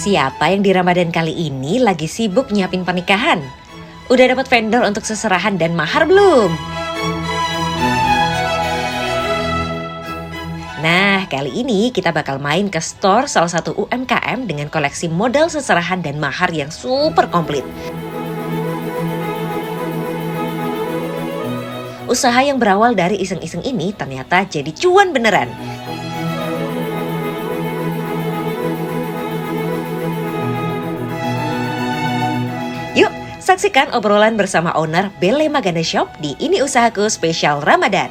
Siapa yang di Ramadan kali ini lagi sibuk nyiapin pernikahan? Udah dapat vendor untuk seserahan dan mahar belum? Nah, kali ini kita bakal main ke store salah satu UMKM dengan koleksi modal seserahan dan mahar yang super komplit. Usaha yang berawal dari iseng-iseng ini ternyata jadi cuan beneran. Yuk, saksikan obrolan bersama owner Bele Maganda Shop di Ini Usahaku Spesial Ramadan.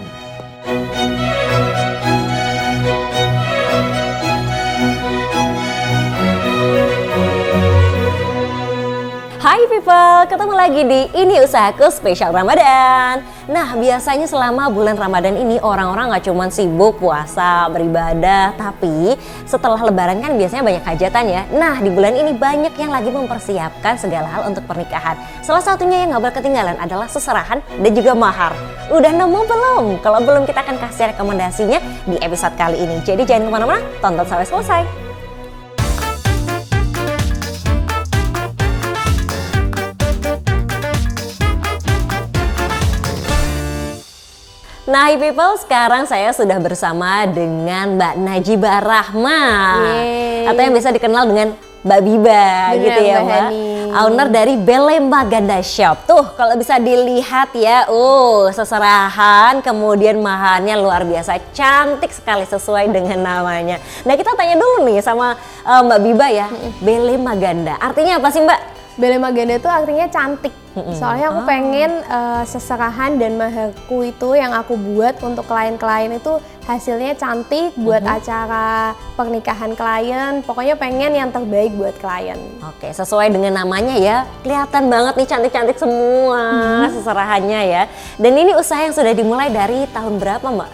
Hai people, ketemu lagi di Ini Usahaku Spesial Ramadan. Nah, biasanya selama bulan Ramadan ini orang-orang gak cuma sibuk puasa, beribadah, tapi setelah lebaran kan biasanya banyak hajatan ya. Nah, di bulan ini banyak yang lagi mempersiapkan segala hal untuk pernikahan. Salah satunya yang gak boleh ketinggalan adalah seserahan dan juga mahar. Udah nemu belum? Kalau belum, kita akan kasih rekomendasinya di episode kali ini. Jadi jangan kemana-mana, tonton sampai selesai. Nah, hi people, sekarang saya sudah bersama dengan Mbak Najibah Rahma. Atau yang biasa dikenal dengan Mbak Biba. Bener, gitu ya Mbak. Owner dari Bele Maganda Shop. Tuh, kalau bisa dilihat ya, seserahan, kemudian maharnya luar biasa. Cantik sekali sesuai dengan namanya. Nah, kita tanya dulu nih sama Mbak Biba ya. Bele Maganda, artinya apa sih Mbak? Bele Maganda itu artinya cantik. Soalnya aku pengen seserahan dan maharku itu yang aku buat untuk klien-klien itu hasilnya cantik buat acara pernikahan klien. Pokoknya pengen yang terbaik buat klien. Oke, sesuai dengan namanya ya. Kelihatan banget nih cantik-cantik semua seserahannya ya. Dan ini usaha yang sudah dimulai dari tahun berapa Mbak?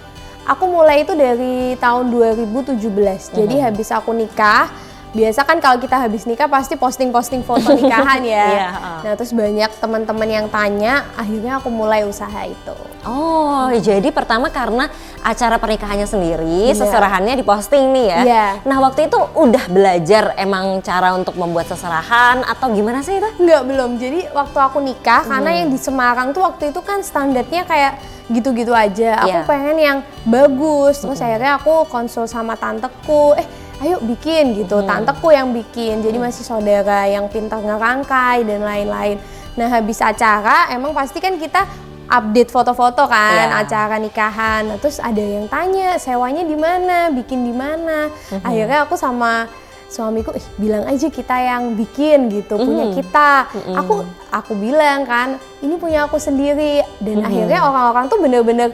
Aku mulai itu dari tahun 2017. Jadi habis aku nikah, biasa kan kalau kita habis nikah pasti posting-posting foto nikahan ya. Nah, terus banyak teman-teman yang tanya, akhirnya aku mulai usaha itu. Oh, jadi pertama karena acara pernikahannya sendiri, seserahannya diposting nih ya. Nah, waktu itu udah belajar emang cara untuk membuat seserahan atau gimana sih itu? Enggak, belum. Jadi waktu aku nikah, karena yang di Semarang tuh waktu itu kan standarnya kayak gitu-gitu aja. Aku pengen yang bagus. Terus akhirnya aku konsul sama tanteku, ayo bikin gitu, tanteku yang bikin, jadi masih saudara yang pintar ngerangkai dan lain-lain. Nah, habis acara emang pasti kan kita update foto-foto kan, acara nikahan. Nah, terus ada yang tanya, sewanya di mana, bikin di mana. Akhirnya aku sama suamiku, bilang aja kita yang bikin gitu, punya kita. Aku bilang kan, ini punya aku sendiri. Dan akhirnya orang-orang tuh bener-bener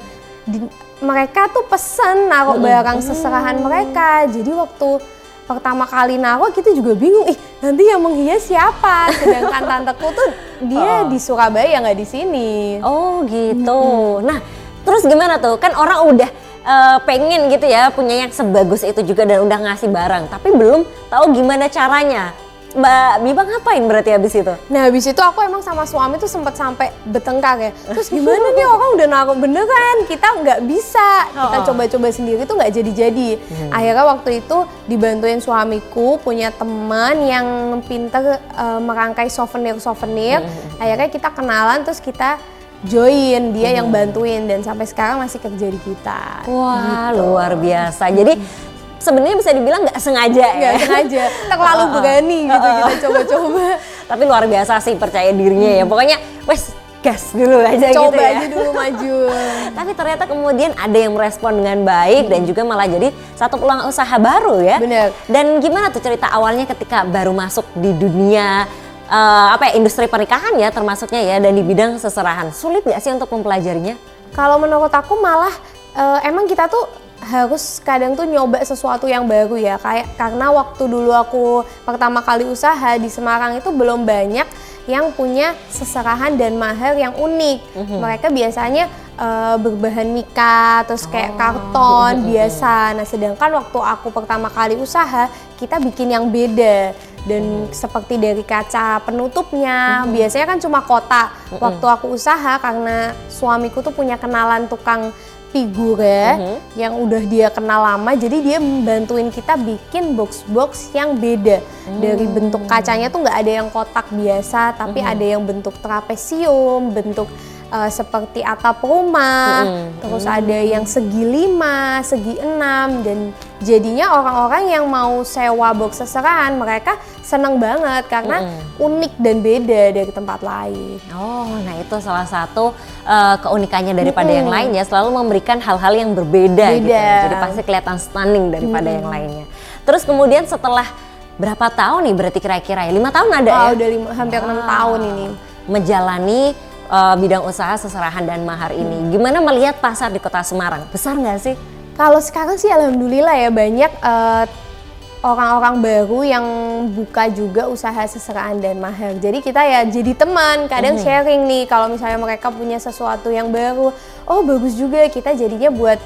mereka tuh pesen naruh barang seserahan mereka. Jadi waktu pertama kali naruh kita juga bingung, nanti yang menghias siapa? Sedangkan tanteku tuh dia di Surabaya, nggak di sini. Oh gitu. Nah, terus gimana tuh? Kan orang udah pengen gitu ya punya yang sebagus itu juga dan udah ngasih barang, tapi belum tahu gimana caranya. Mbak Biba ngapain berarti habis itu? Nah, habis itu aku emang sama suami tuh sempat sampai bertengkar ya. Terus gimana nih, orang udah naruh beneran, kita nggak bisa. Kita coba-coba sendiri tuh nggak jadi-jadi. Akhirnya waktu itu dibantuin suamiku, punya teman yang pinter merangkai souvenir-souvenir. Akhirnya kita kenalan, terus kita join, dia yang bantuin, dan sampai sekarang masih kerja di kita. Wah, gitu. Luar biasa. Jadi sebenarnya bisa dibilang nggak sengaja ya? Nggak sengaja, terlalu berani gitu kita coba-coba. Tapi luar biasa sih percaya dirinya ya. Pokoknya wes gas dulu aja coba gitu ya. Coba aja dulu maju. Tapi ternyata kemudian ada yang merespon dengan baik dan juga malah jadi satu peluang usaha baru ya. Bener. Dan gimana tuh cerita awalnya ketika baru masuk di dunia industri pernikahan ya termasuknya ya, dan di bidang seserahan? Sulit nggak sih untuk mempelajarinya? Kalau menurut aku malah emang kita tuh harus kadang tuh nyoba sesuatu yang baru ya, karena waktu dulu aku pertama kali usaha di Semarang itu belum banyak yang punya seserahan dan mahar yang unik. Mereka biasanya berbahan mika, terus kayak karton biasa. Nah, sedangkan waktu aku pertama kali usaha, kita bikin yang beda. Dan seperti dari kaca penutupnya, biasanya kan cuma kotak. Waktu aku usaha, karena suamiku tuh punya kenalan tukang figura yang udah dia kenal lama, jadi dia membantuin kita bikin box-box yang beda. Dari bentuk kacanya tuh nggak ada yang kotak biasa, tapi ada yang bentuk trapesium, bentuk seperti atap rumah, terus ada yang segi 5, segi 6, dan jadinya orang-orang yang mau sewa box seserahan mereka seneng banget karena unik dan beda dari tempat lain. Oh, nah itu salah satu keunikannya daripada yang lain ya, selalu memberikan hal-hal yang berbeda gitu. Jadi pasti kelihatan stunning daripada yang lainnya. Terus kemudian setelah berapa tahun nih berarti kira-kira ya? 5 tahun ada ya? Udah hampir 6 tahun ini. Menjalani bidang usaha seserahan dan mahar ini. Gimana melihat pasar di Kota Semarang? Besar nggak sih? Kalau sekarang sih alhamdulillah ya, banyak orang-orang baru yang buka juga usaha seserahan dan mahar. Jadi kita ya jadi teman, kadang sharing nih kalau misalnya mereka punya sesuatu yang baru. Oh bagus juga, kita jadinya buat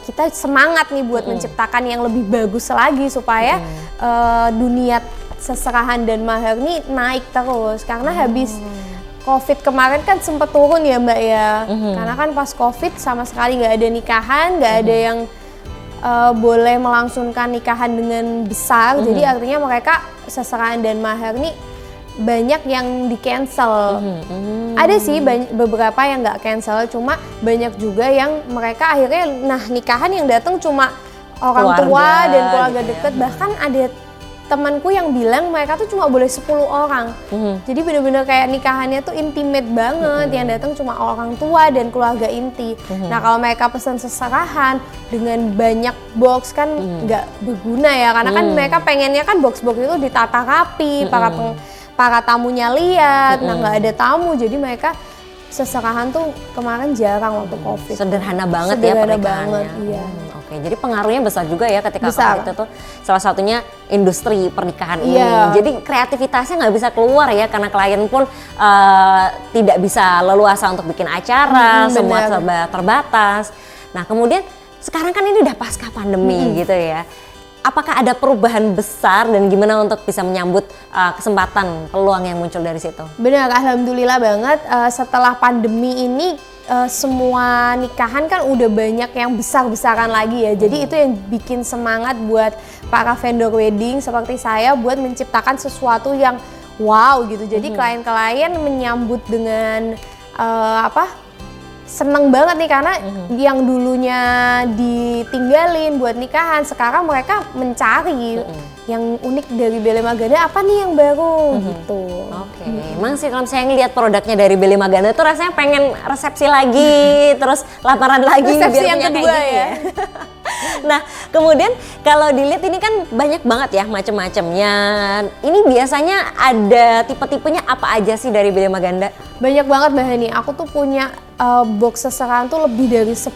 kita semangat nih buat menciptakan yang lebih bagus lagi supaya dunia seserahan dan mahar nih naik terus. Karena habis Covid kemarin kan sempat turun ya Mbak ya, karena kan pas Covid sama sekali nggak ada nikahan, nggak ada yang boleh melangsungkan nikahan dengan besar, jadi artinya mereka seserahan dan mahar nih banyak yang di cancel. Ada sih beberapa yang nggak cancel, cuma banyak juga yang mereka akhirnya, nah nikahan yang datang cuma orang tua dan keluarga gitu dekat, bahkan ada temanku yang bilang mereka tuh cuma boleh 10 orang. Jadi bener-bener kayak nikahannya tuh intimate banget, yang datang cuma orang tua dan keluarga inti. Nah kalau mereka pesan seserahan dengan banyak box kan nggak berguna ya, karena kan mereka pengennya kan box-box itu ditata rapi, para tamunya lihat, nah nggak ada tamu, jadi mereka seserahan tuh kemarin jarang waktu Covid. Sederhana banget ya pernikahannya. Iya. Oke, jadi pengaruhnya besar juga ya ketika Besar. Covid itu salah satunya industri pernikahan ini. Iya. Jadi kreativitasnya nggak bisa keluar ya, karena klien pun tidak bisa leluasa untuk bikin acara, semua serba terbatas. Nah kemudian sekarang kan ini udah pasca pandemi gitu ya. Apakah ada perubahan besar dan gimana untuk bisa menyambut kesempatan peluang yang muncul dari situ? Benar, alhamdulillah banget setelah pandemi ini semua nikahan kan udah banyak yang besar-besaran lagi ya. Jadi itu yang bikin semangat buat para vendor wedding seperti saya buat menciptakan sesuatu yang wow gitu. Jadi klien-klien menyambut dengan seneng banget nih, karena yang dulunya ditinggalin buat nikahan, sekarang mereka mencari yang unik dari Bele Maganda, apa nih yang baru gitu. Oke, emang sih kalau saya ngeliat produknya dari Bele Maganda tuh rasanya pengen resepsi lagi, terus lamaran lagi. Resepsi biar yang punya kedua kayak gitu ya. Nah kemudian kalau dilihat ini kan banyak banget ya macam-macamnya. Ini biasanya ada tipe-tipenya apa aja sih dari Bele Maganda? Banyak banget Mbak Hani, aku tuh punya box seserahan tuh lebih dari 10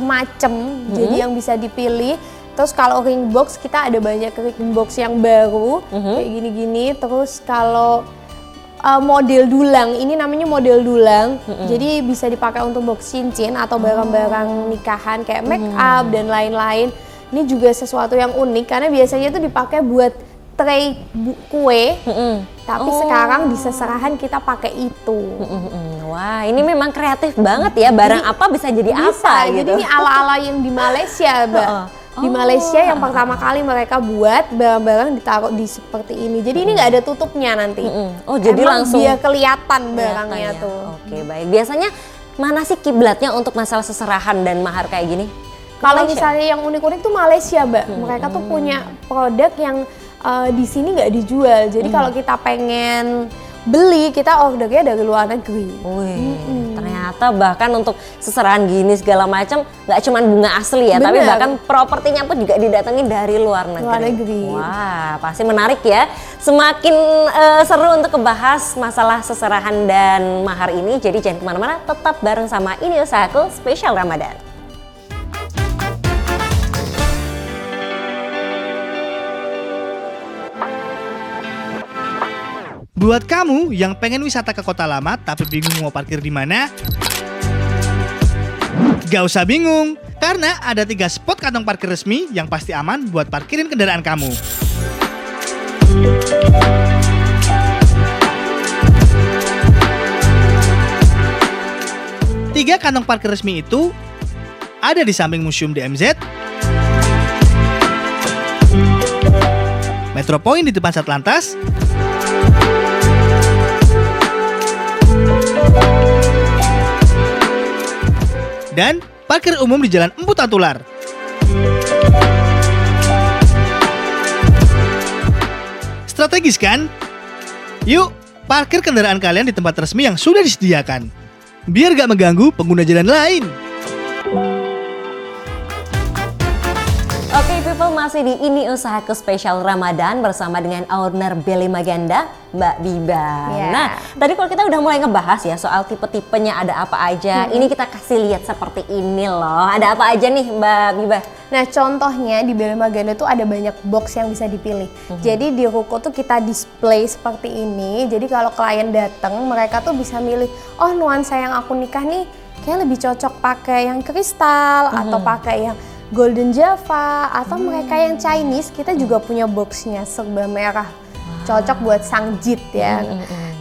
macem, jadi yang bisa dipilih. Terus kalau ring box kita ada banyak ring box yang baru, kayak gini-gini. Terus kalau model dulang, ini namanya model dulang, jadi bisa dipakai untuk box cincin atau barang-barang nikahan kayak make up dan lain-lain. Ini juga sesuatu yang unik karena biasanya tuh dipakai buat tray kue, tapi sekarang di seserahan kita pakai itu. Wah, ini memang kreatif banget ya, barang jadi, apa bisa jadi apa gitu. Jadi ini ala-ala yang di Malaysia, Mbak. Di Malaysia yang pertama kali mereka buat barang-barang ditaruh di seperti ini. Jadi ini nggak ada tutupnya nanti. Oh, jadi emang langsung dia kelihatan barangnya ya. tuh. Oke, baik. Biasanya mana sih kiblatnya untuk masalah seserahan dan mahar kayak gini? Kalau misalnya yang unik-unik tuh Malaysia, Mbak. Mereka tuh punya produk yang di sini nggak dijual. Jadi kalau kita pengen beli, kita ordernya dari luar negeri. Wih, ternyata bahkan untuk seserahan gini segala macam nggak cuma bunga asli ya, tapi bahkan propertinya pun juga didatengin dari luar negeri. Wah, pasti menarik ya. Semakin seru untuk ngebahas masalah seserahan dan mahar ini. Jadi jangan kemana-mana, tetap bareng sama Ini Usahaku Spesial Ramadan. Buat kamu yang pengen wisata ke kota lama tapi bingung mau parkir di mana, gak usah bingung, karena ada 3 spot kantong parkir resmi yang pasti aman buat parkirin kendaraan kamu. 3 kantong parkir resmi itu ada di samping Museum DMZ, Metro Point di depan Satlantas, dan parkir umum di Jalan Empu Tatular. Strategis kan? Yuk, parkir kendaraan kalian di tempat resmi yang sudah disediakan, biar gak mengganggu pengguna jalan lain. Oke people, masih di Ini Usahaku Spesial Ramadan bersama dengan owner Belly Maganda, Mbak Biba. Yeah. Nah, tadi kalau kita udah mulai ngebahas ya soal tipe-tipenya ada apa aja. Ini kita kasih lihat seperti ini loh. Ada apa aja nih Mbak Biba? Nah contohnya di Belly Maganda tuh ada banyak box yang bisa dipilih. Jadi di ruko tuh kita display seperti ini. Jadi kalau klien datang mereka tuh bisa milih, oh nuansa yang aku nikah nih kayak lebih cocok pakai yang kristal atau pakai yang Golden Java, atau mereka yang Chinese kita juga punya boxnya serba merah, cocok buat sangjit ya.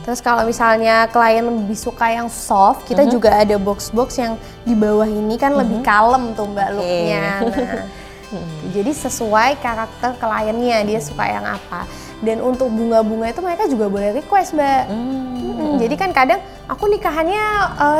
Terus kalau misalnya klien lebih suka yang soft, kita juga ada box-box yang di bawah ini kan lebih kalem tuh Mbak looknya. Nah, jadi sesuai karakter kliennya, dia suka yang apa. Dan untuk bunga-bunga itu mereka juga boleh request Mbak. Jadi kan kadang aku nikahannya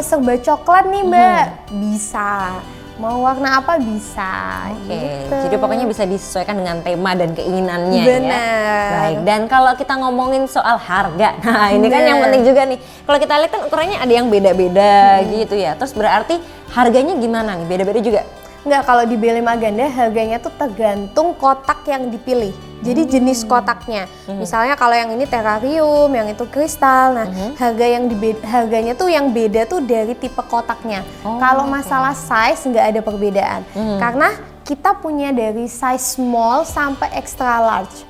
serba coklat nih Mbak, bisa. Mau warna apa bisa. Oke, Gitu. jadi pokoknya bisa disesuaikan dengan tema dan keinginannya. Benar. Ya. Baik, dan kalau kita ngomongin soal harga, nah ini kan yang penting juga nih. Kalau kita lihat kan ukurannya ada yang beda-beda gitu ya. Terus berarti harganya gimana nih? Beda-beda juga? Enggak, kalau di Belly Maganda harganya tuh tergantung kotak yang dipilih. Jadi jenis kotaknya. Misalnya kalau yang ini terrarium, yang itu kristal. Nah, harganya tuh yang beda tuh dari tipe kotaknya. Kalau masalah size nggak ada perbedaan. Karena kita punya dari size small sampai extra large.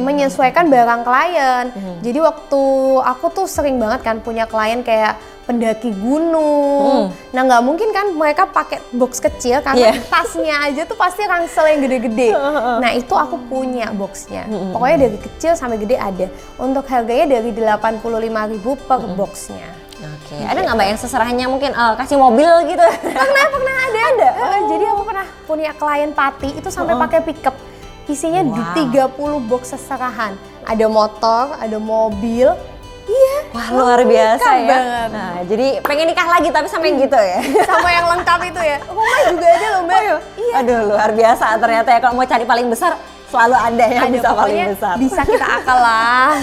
Menyesuaikan barang klien. Jadi waktu aku tuh sering banget kan punya klien kayak pendaki gunung. Nah nggak mungkin kan mereka pakai box kecil karena tasnya aja tuh pasti ransel yang gede-gede. Nah itu aku punya boxnya. Pokoknya dari kecil sampai gede ada. Untuk harganya dari 85.000 per boxnya. Oke, ada nggak Mbak yang seserahannya mungkin kasih mobil gitu? Pernah ada. Jadi aku pernah punya klien Pati itu sampai pakai pickup. Isinya di 30 box seserahan. Ada motor, ada mobil. Iya. Wah luar biasa ya. Banget. Nah, jadi pengen nikah lagi tapi sampai gitu ya. Sama yang lengkap itu ya. Rumah juga ada loh Mbak. Iya. Aduh luar biasa ternyata ya, kalau mau cari paling besar selalu ada yang bisa paling besar. Bisa kita akal lah.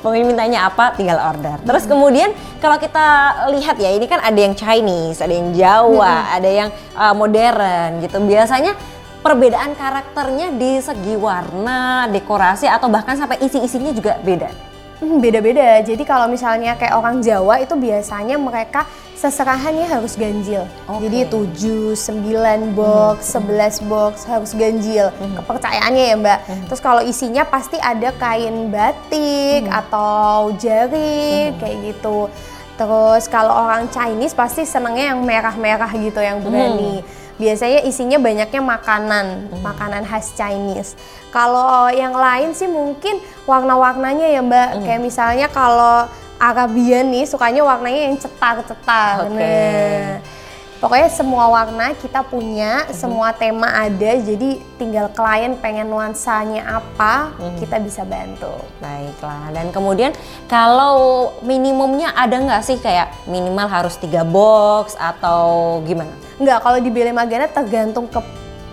Pokoknya mintanya apa tinggal order. Terus kemudian kalau kita lihat ya, ini kan ada yang Chinese, ada yang Jawa, ada yang modern gitu. Biasanya perbedaan karakternya di segi warna, dekorasi atau bahkan sampai isi-isinya juga beda. Beda-beda. Jadi kalau misalnya kayak orang Jawa itu biasanya mereka seserahannya harus ganjil. Jadi 7, 9 box, 11 box harus ganjil. Kepercayaannya ya Mbak. Terus kalau isinya pasti ada kain batik atau jari kayak gitu. Terus kalau orang Chinese pasti senengnya yang merah-merah gitu, yang berani. Biasanya isinya banyaknya makanan khas Chinese. Kalau yang lain sih mungkin warna-warnanya ya Mbak. Kayak misalnya kalau Arabian nih sukanya warnanya yang cetar-cetar. Nah, pokoknya semua warna kita punya, semua tema ada. Jadi tinggal klien pengen nuansanya apa, kita bisa bantu. Baiklah, dan kemudian kalau minimumnya ada nggak sih kayak minimal harus 3 box atau gimana? Enggak, kalau di Belly Maganda tergantung ke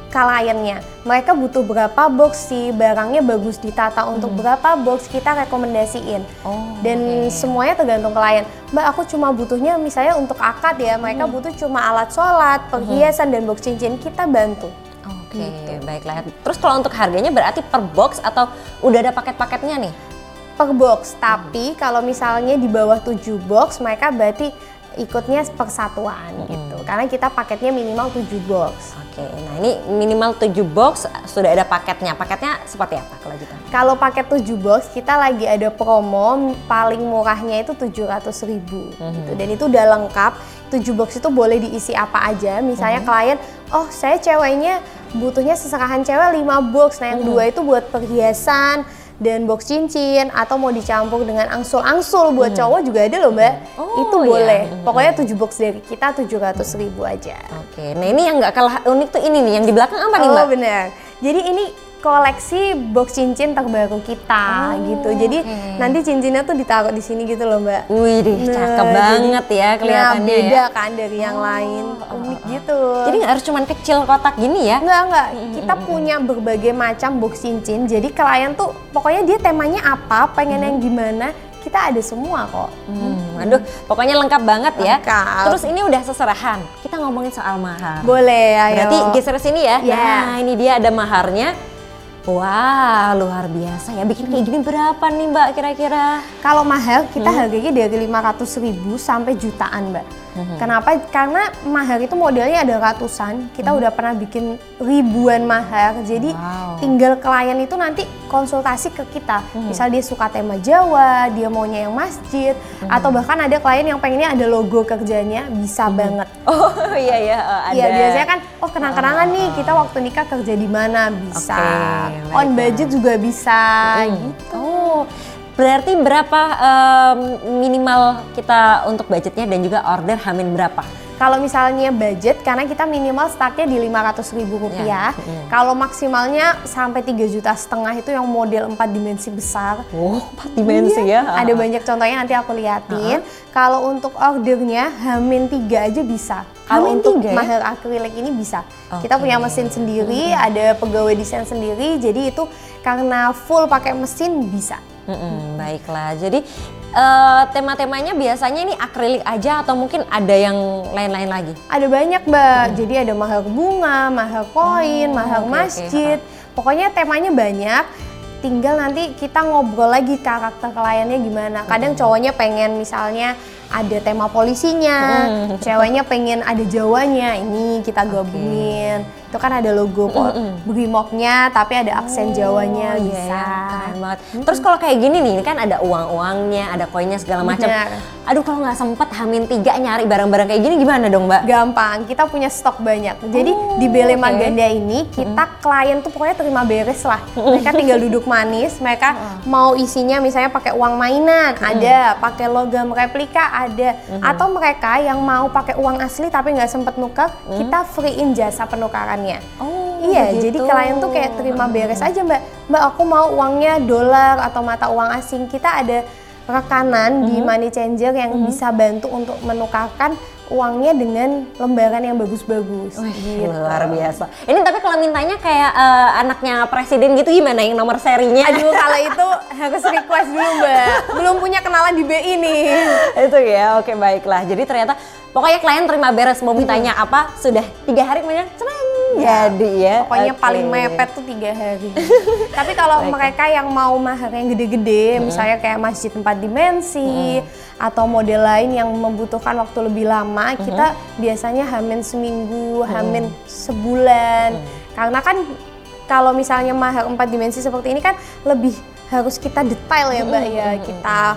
kliennya. Mereka butuh berapa box sih, barangnya bagus ditata untuk berapa box, kita rekomendasiin. Dan semuanya tergantung klien. Mbak aku cuma butuhnya misalnya untuk akad ya, mereka butuh cuma alat sholat, perhiasan dan box cincin, kita bantu. Oke, baiklah. Terus kalau untuk harganya berarti per box atau udah ada paket-paketnya nih? Per box, tapi kalau misalnya di bawah 7 box mereka berarti ikutnya persatuan gitu. Karena kita paketnya minimal 7 box. Oke, nah ini minimal 7 box sudah ada paketnya. Paketnya seperti apa kalau gitu? Kalau paket 7 box kita lagi ada promo, paling murahnya itu 700.000 gitu. Dan itu udah lengkap. 7 box itu boleh diisi apa aja. Misalnya klien, oh saya ceweknya butuhnya seserahan cewek 5 box. Nah yang 2 itu buat perhiasan, dan box cincin, atau mau dicampur dengan angsul-angsul buat cowok juga ada loh Mbak. Itu iya. boleh. Pokoknya 7 box dari kita 700.000 aja. Oke, nah ini yang nggak kalah unik tuh ini nih, yang di belakang apa nih Mbak? Oh benar. Jadi ini koleksi box cincin terbaru kita gitu. Jadi nanti cincinnya tuh ditaruh di sini gitu loh Mbak. Wih, cakep banget ya kelihatannya. Nah, beda ya. kan dari yang lain, unik gitu. Jadi nggak harus cuman kecil kotak gini ya? Enggak. Kita punya berbagai macam box cincin. Jadi klien tuh pokoknya dia temanya apa, pengen yang gimana, kita ada semua kok. Aduh, pokoknya lengkap banget ya. Lengkap. Terus ini udah seserahan. Kita ngomongin soal mahar. Boleh, ayo. Berarti geser sini ya. Ya. Nah, ini dia ada maharnya. Wah, luar biasa ya. Bikin kayak gini berapa nih Mbak kira-kira? Kalau mahar kita harganya dari 500.000 sampai jutaan Mbak. Kenapa? Karena mahar itu modelnya ada ratusan. Kita udah pernah bikin ribuan mahar. Jadi tinggal klien itu nanti konsultasi ke kita. Misal dia suka tema Jawa, dia maunya yang masjid, atau bahkan ada klien yang pengennya ada logo kerjanya, bisa banget. Oh iya ya, ada. Iya biasanya kan, oh kenang-kenangan nih kita waktu nikah kerja di mana, bisa. Oke, On budget juga bisa gitu. Oh, berarti berapa minimal kita untuk budgetnya dan juga order hamin berapa? Kalau misalnya budget, karena kita minimal startnya di 500.000 rupiah. Kalau maksimalnya sampai 3,5 juta itu yang model 4 dimensi besar. Oh, 4 dimensi ya. Ada banyak contohnya nanti aku liatin. Kalau untuk ordernya hamin 3 aja bisa. Kalau Hamin untuk 3 ya? mahar akrilik ini bisa. Kita punya mesin sendiri, ada pegawai desain sendiri. Jadi itu karena full pakai mesin bisa. Baiklah, jadi tema-temanya biasanya ini akrilik aja atau mungkin ada yang lain-lain lagi? Ada banyak Mbak, jadi ada mahar bunga, mahar koin, mahar masjid. Pokoknya temanya banyak, tinggal nanti kita ngobrol lagi karakter kliennya gimana. Kadang cowoknya pengen misalnya ada tema polisinya, ceweknya pengen ada Jawanya, ini kita gabungin. Itu kan ada logo Brimobnya tapi ada aksen Jawanya, bisa. Keren banget. Terus kalau kayak gini nih, kan ada uang-uangnya, ada koinnya segala macam. Benar. Aduh, kalau nggak sempet hamin 3 nyari barang-barang kayak gini gimana dong Mbak? Gampang, kita punya stok banyak. Jadi di Bele Maganda ini kita klien tuh pokoknya terima beres lah. Mereka tinggal duduk manis, mereka mau isinya misalnya pakai uang mainan, ada, pakai logam replika, ada. Atau mereka yang mau pakai uang asli tapi nggak sempet nuker, kita free-in jasa penukarannya. Oh, Iya, begitu. jadi klien tuh kayak terima beres aja Mbak. Mbak aku mau uangnya dolar atau mata uang asing. Kita ada rekanan di Money Changer yang bisa bantu untuk menukarkan uangnya dengan lembaran yang bagus-bagus. Gitu. Luar biasa. Ini tapi kalau mintanya kayak anaknya presiden gitu gimana yang nomor serinya? Aduh, kalau itu harus request dulu Mbak. Belum punya kenalan di BI nih. Itu ya, oke baiklah. Jadi ternyata pokoknya klien terima beres mau mintanya apa, sudah 3 hari kemudian cereng. Jadi ya. Pokoknya oke. paling mepet tuh 3 hari. Tapi kalau mereka yang mau mahar yang gede-gede, misalnya kayak masjid 4 dimensi atau model lain yang membutuhkan waktu lebih lama, kita biasanya hamin seminggu, hamin sebulan. Karena kan kalau misalnya mahar 4 dimensi seperti ini kan lebih harus kita detail ya Mbak ya, kita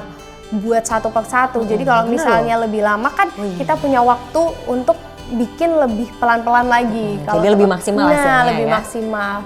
buat satu per satu. Jadi kalau misalnya lebih lama kan kita punya waktu untuk bikin lebih pelan-pelan lagi. Jadi lebih maksimal hasilnya lebih ya? maksimal.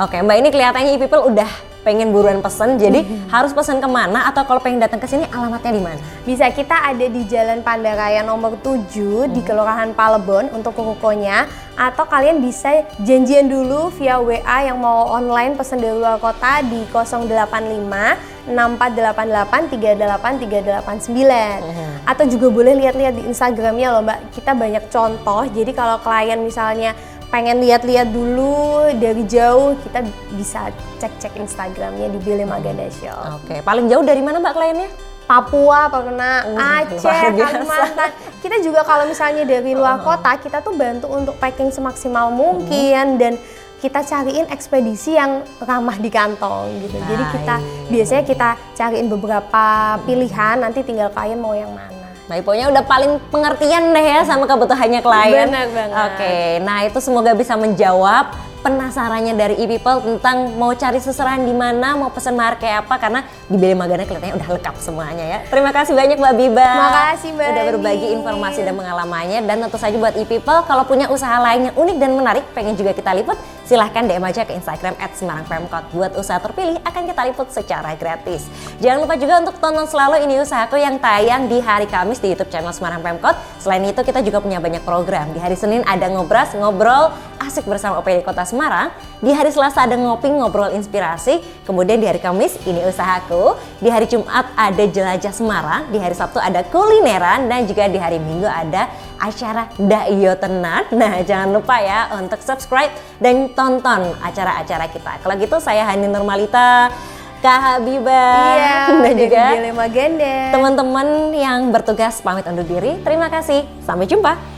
Oke Mbak, ini kelihatannya e-people udah pengen buruan pesen, jadi harus pesan kemana atau kalau pengen datang ke sini alamatnya di mana? Bisa, kita ada di Jalan Pandaraya nomor 7 di Kelurahan Palebon untuk rukonya, atau kalian bisa janjian dulu via WA yang mau online pesen dari luar kota di 085 6488 38389. Atau juga boleh lihat-lihat di Instagramnya loh Mbak, kita banyak contoh. Jadi kalau klien misalnya pengen lihat-lihat dulu dari jauh, kita bisa cek-cek Instagramnya di Bele Maganda Shop. Oke, paling jauh dari mana Mbak kliennya? Papua pernah, Aceh, luar biasa. Kalimantan. Kita juga kalau misalnya dari luar kota, kita tuh bantu untuk packing semaksimal mungkin dan kita cariin ekspedisi yang ramah di kantong gitu. Jadi kita biasanya kita cariin beberapa pilihan, nanti tinggal klien mau yang mana. Mbak Iponya udah paling pengertian deh ya sama kebutuhannya klien. Benar banget. Oke, nah itu semoga bisa menjawab penasarannya dari e-people tentang mau cari seserahan di mana, mau pesan mahar kayak apa, karena di Bele Maganda kelihatannya udah lengkap semuanya ya. Terima kasih banyak Mbak Biba. Makasih Mbak Udah berbagi Ani. informasi dan pengalamannya, dan tentu saja buat e-people kalau punya usaha lain yang unik dan menarik pengen juga kita liput, silahkan DM aja ke Instagram @semarangpemkot. Buat usaha terpilih akan kita liput secara gratis. Jangan lupa juga untuk tonton selalu Ini Usahaku yang tayang di hari Kamis di YouTube channel Semarang Pemkot. Selain itu kita juga punya banyak program. Di hari Senin ada Ngobras, ngobrol asik bersama OPD Kota Semarang. Di hari Selasa ada Ngopi, ngobrol inspirasi. Kemudian di hari Kamis Ini Usahaku. Di hari Jumat ada Jelajah Semarang. Di hari Sabtu ada kulineran. Dan juga di hari Minggu ada acara Dayo Tenan. Nah, jangan lupa ya untuk subscribe dan tonton acara-acara kita. Kalau gitu saya Hani Nurmalita, Kak Habibah, dan juga Maganda. teman-teman yang bertugas pamit undur diri. Terima kasih. Sampai jumpa.